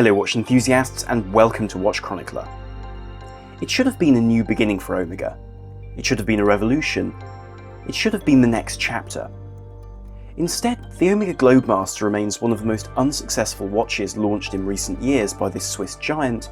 Hello watch enthusiasts and welcome to Watch Chronicler. It should have been a new beginning for Omega. It should have been a revolution. It should have been the next chapter. Instead, the Omega Globemaster remains one of the most unsuccessful watches launched in recent years by this Swiss giant,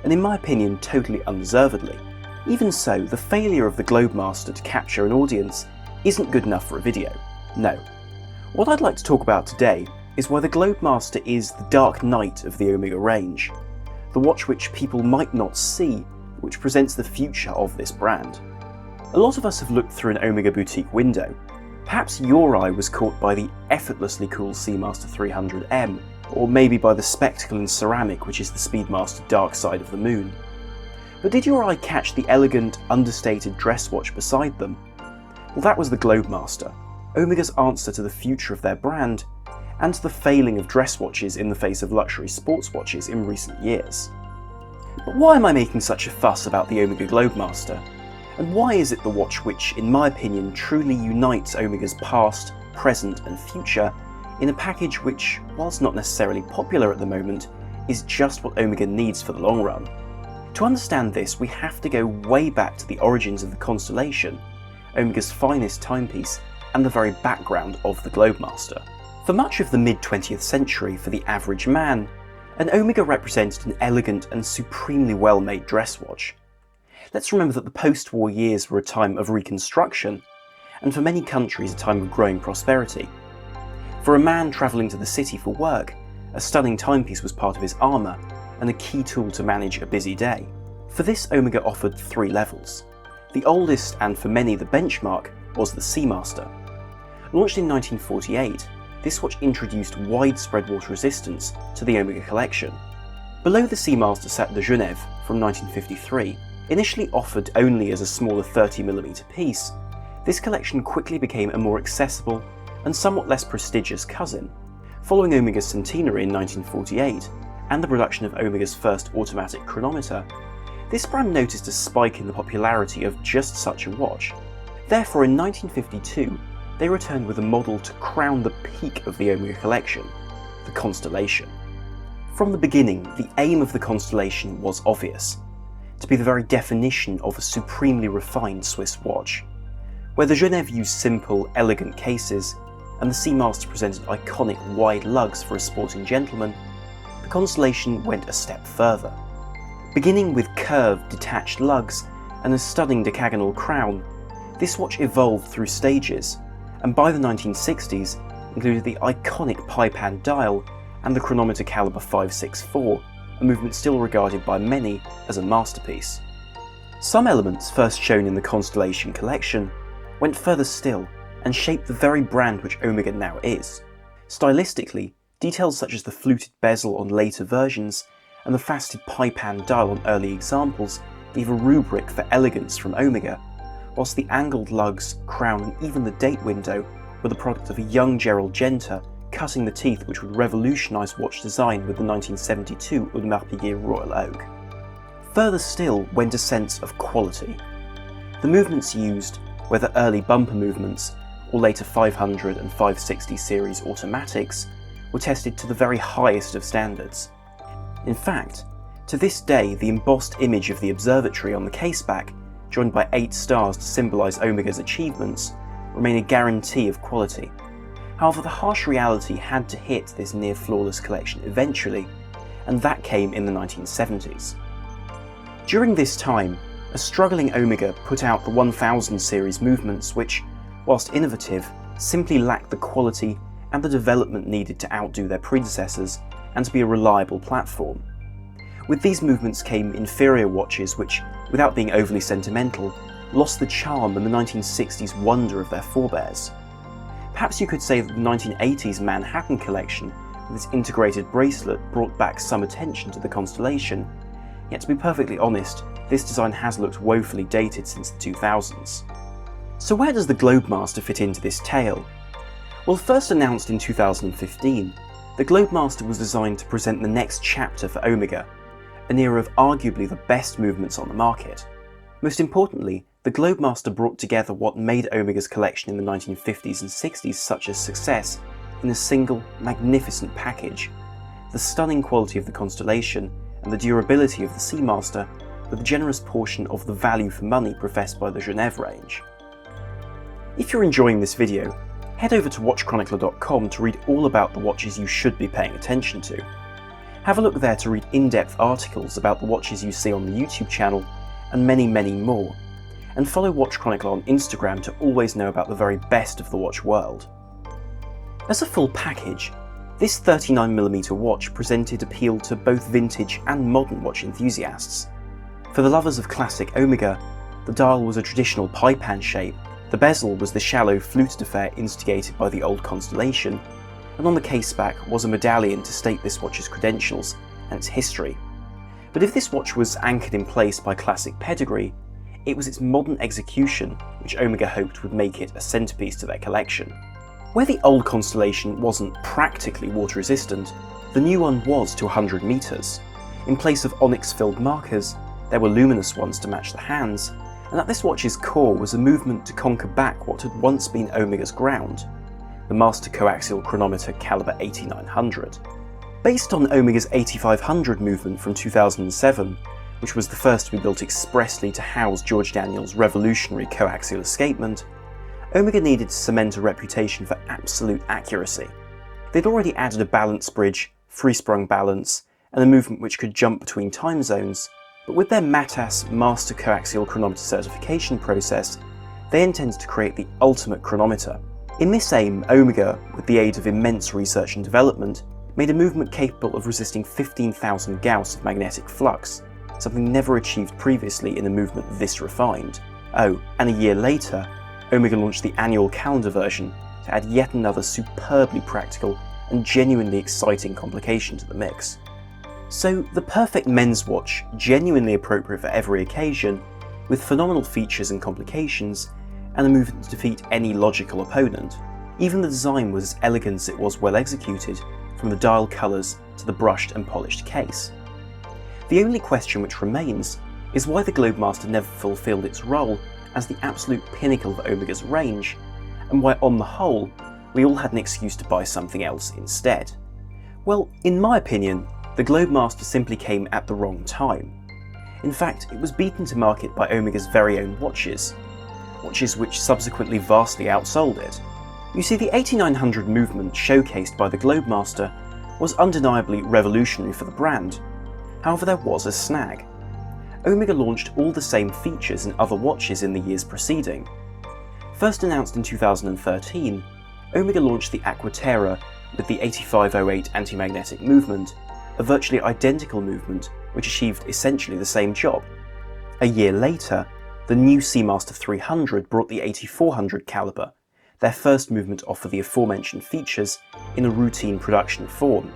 and in my opinion totally undeservedly. Even so, the failure of the Globemaster to capture an audience isn't good enough for a video. No. What I'd like to talk about today is why the Globemaster is the dark night of the Omega range, the watch which people might not see, which presents the future of this brand. A lot of us have looked through an Omega boutique window. Perhaps your eye was caught by the effortlessly cool Seamaster 300M, or maybe by the spectacle in ceramic which is the Speedmaster Dark Side of the Moon. But did your eye catch the elegant, understated dress watch beside them? Well, that was the Globemaster, Omega's answer to the future of their brand, and to the failing of dress watches in the face of luxury sports watches in recent years. But why am I making such a fuss about the Omega Globemaster? And why is it the watch which, in my opinion, truly unites Omega's past, present and future in a package which, whilst not necessarily popular at the moment, is just what Omega needs for the long run? To understand this, we have to go way back to the origins of the Constellation, Omega's finest timepiece, and the very background of the Globemaster. For much of the mid-20th century, for the average man, an Omega represented an elegant and supremely well-made dress watch. Let's remember that the post-war years were a time of reconstruction, and for many countries a time of growing prosperity. For a man travelling to the city for work, a stunning timepiece was part of his armour, and a key tool to manage a busy day. For this, Omega offered three levels. The oldest, and for many the benchmark, was the Seamaster. Launched in 1948, this watch introduced widespread water resistance to the Omega collection. Below the Seamaster sat the Genève from 1953. Initially offered only as a smaller 30mm piece, this collection quickly became a more accessible and somewhat less prestigious cousin. Following Omega's centenary in 1948 and the production of Omega's first automatic chronometer, this brand noticed a spike in the popularity of just such a watch. Therefore, in 1952, they returned with a model to crown the peak of the Omega collection, the Constellation. From the beginning, the aim of the Constellation was obvious: to be the very definition of a supremely refined Swiss watch. Where the Genève used simple, elegant cases, and the Seamaster presented iconic wide lugs for a sporting gentleman, the Constellation went a step further. Beginning with curved, detached lugs and a stunning decagonal crown, this watch evolved through stages, and by the 1960s included the iconic pipe hand dial and the chronometer caliber 564, a movement still regarded by many as a masterpiece. Some elements first shown in the Constellation collection went further still and shaped the very brand which Omega now is. Stylistically, details such as the fluted bezel on later versions and the faceted pipe hand dial on early examples gave a rubric for elegance from Omega, whilst the angled lugs, crown and even the date window were the product of a young Gerald Genter cutting the teeth which would revolutionise watch design with the 1972 Audemars Piguet Royal Oak. Further still went a sense of quality. The movements used, whether early bumper movements or later 500 and 560 series automatics, were tested to the very highest of standards. In fact, to this day the embossed image of the observatory on the caseback, joined by 8 stars to symbolise Omega's achievements, remain a guarantee of quality. However, the harsh reality had to hit this near-flawless collection eventually, and that came in the 1970s. During this time, a struggling Omega put out the 1000 series movements which, whilst innovative, simply lacked the quality and the development needed to outdo their predecessors and to be a reliable platform. With these movements came inferior watches which, without being overly sentimental, lost the charm and the 1960s wonder of their forebears. Perhaps you could say that the 1980s Manhattan collection, with its integrated bracelet, brought back some attention to the Constellation, yet to be perfectly honest, this design has looked woefully dated since the 2000s. So where does the Globemaster fit into this tale? Well, first announced in 2015, the Globemaster was designed to present the next chapter for Omega, an era of arguably the best movements on the market. Most importantly, the Globemaster brought together what made Omega's collection in the 1950s and 60s such a success in a single, magnificent package. the stunning quality of the Constellation and the durability of the Seamaster with a generous portion of the value for money professed by the Genève range. If you're enjoying this video, head over to watchchronicler.com to read all about the watches you should be paying attention to. Have a look there to read in-depth articles about the watches you see on the YouTube channel and many, many more. And follow Watch Chronicler on Instagram to always know about the very best of the watch world. As a full package, this 39mm watch presented appeal to both vintage and modern watch enthusiasts. For the lovers of classic Omega, the dial was a traditional pie pan shape, the bezel was the shallow fluted affair instigated by the old Constellation, and on the caseback was a medallion to state this watch's credentials and its history. But if this watch was anchored in place by classic pedigree, it was its modern execution which Omega hoped would make it a centrepiece to their collection. Where the old Constellation wasn't practically water resistant, the new one was to 100 meters. In place of onyx-filled markers, there were luminous ones to match the hands, and at this watch's core was a movement to conquer back what had once been Omega's ground, the master co-axial chronometer caliber 8900. Based on Omega's 8500 movement from 2007, which was the first to be built expressly to house George Daniels' revolutionary co-axial escapement, Omega needed to cement a reputation for absolute accuracy. They'd already added a balance bridge, free-sprung balance, and a movement which could jump between time zones, but with their MATAS Master Coaxial Chronometer certification process, they intended to create the ultimate chronometer. In this aim, Omega, with the aid of immense research and development, made a movement capable of resisting 15,000 Gauss of magnetic flux, something never achieved previously in a movement this refined. Oh, and a year later, Omega launched the annual calendar version to add yet another superbly practical and genuinely exciting complication to the mix. So the perfect men's watch, genuinely appropriate for every occasion, with phenomenal features and complications, and a movement to defeat any logical opponent. Even the design was as elegant as it was well executed, from the dial colours to the brushed and polished case. The only question which remains is why the Globemaster never fulfilled its role as the absolute pinnacle of Omega's range, and why on the whole, we all had an excuse to buy something else instead. Well, in my opinion, the Globemaster simply came at the wrong time. In fact, it was beaten to market by Omega's very own watches which subsequently vastly outsold it. You see, the 8900 movement showcased by the Globemaster was undeniably revolutionary for the brand. However, there was a snag. Omega launched all the same features in other watches in the years preceding. First announced in 2013, Omega launched the Aquaterra with the 8508 anti-magnetic movement, a virtually identical movement which achieved essentially the same job. A year later, the new Seamaster 300 brought the 8400 caliber, their first movement to offer the aforementioned features in a routine production form.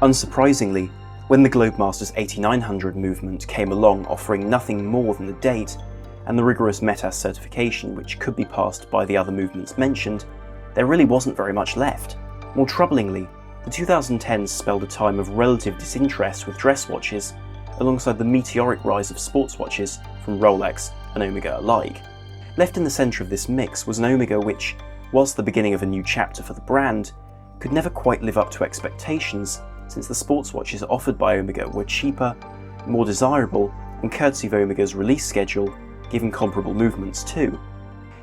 Unsurprisingly, when the Globemaster's 8900 movement came along offering nothing more than the date and the rigorous METAS certification which could be passed by the other movements mentioned, there really wasn't very much left. More troublingly, the 2010s spelled a time of relative disinterest with dress watches, alongside the meteoric rise of sports watches from Rolex and Omega alike. Left in the centre of this mix was an Omega which, whilst the beginning of a new chapter for the brand, could never quite live up to expectations, since the sports watches offered by Omega were cheaper, more desirable, and courtesy of Omega's release schedule, giving comparable movements too.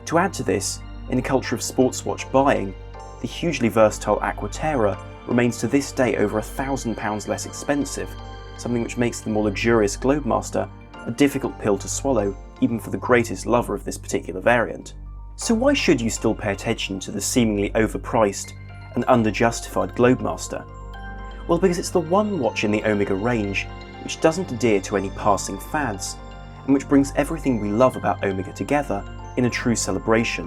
To add to this, in a culture of sports watch buying, the hugely versatile Aquaterra remains to this day over £1,000 less expensive, something which makes the more luxurious Globemaster a difficult pill to swallow even for the greatest lover of this particular variant. So why should you still pay attention to the seemingly overpriced and underjustified Globemaster? Well, because it's the one watch in the Omega range which doesn't adhere to any passing fads, and which brings everything we love about Omega together in a true celebration.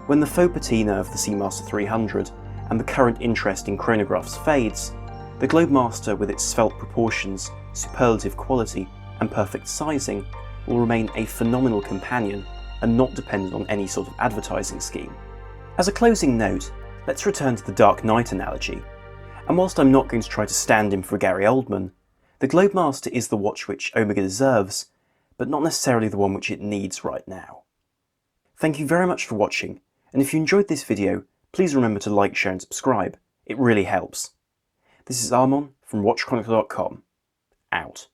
When the faux patina of the Seamaster 300 and the current interest in chronographs fades, the Globemaster with its svelte proportions, superlative quality and perfect sizing will remain a phenomenal companion and not dependent on any sort of advertising scheme. As a closing note, let's return to the Dark Knight analogy. And whilst I'm not going to try to stand in for Gary Oldman, the Globemaster is the watch which Omega deserves, but not necessarily the one which it needs right now. Thank you very much for watching, and if you enjoyed this video, please remember to like, share and subscribe. It really helps. This is Armon from from watchchronicler.com, out.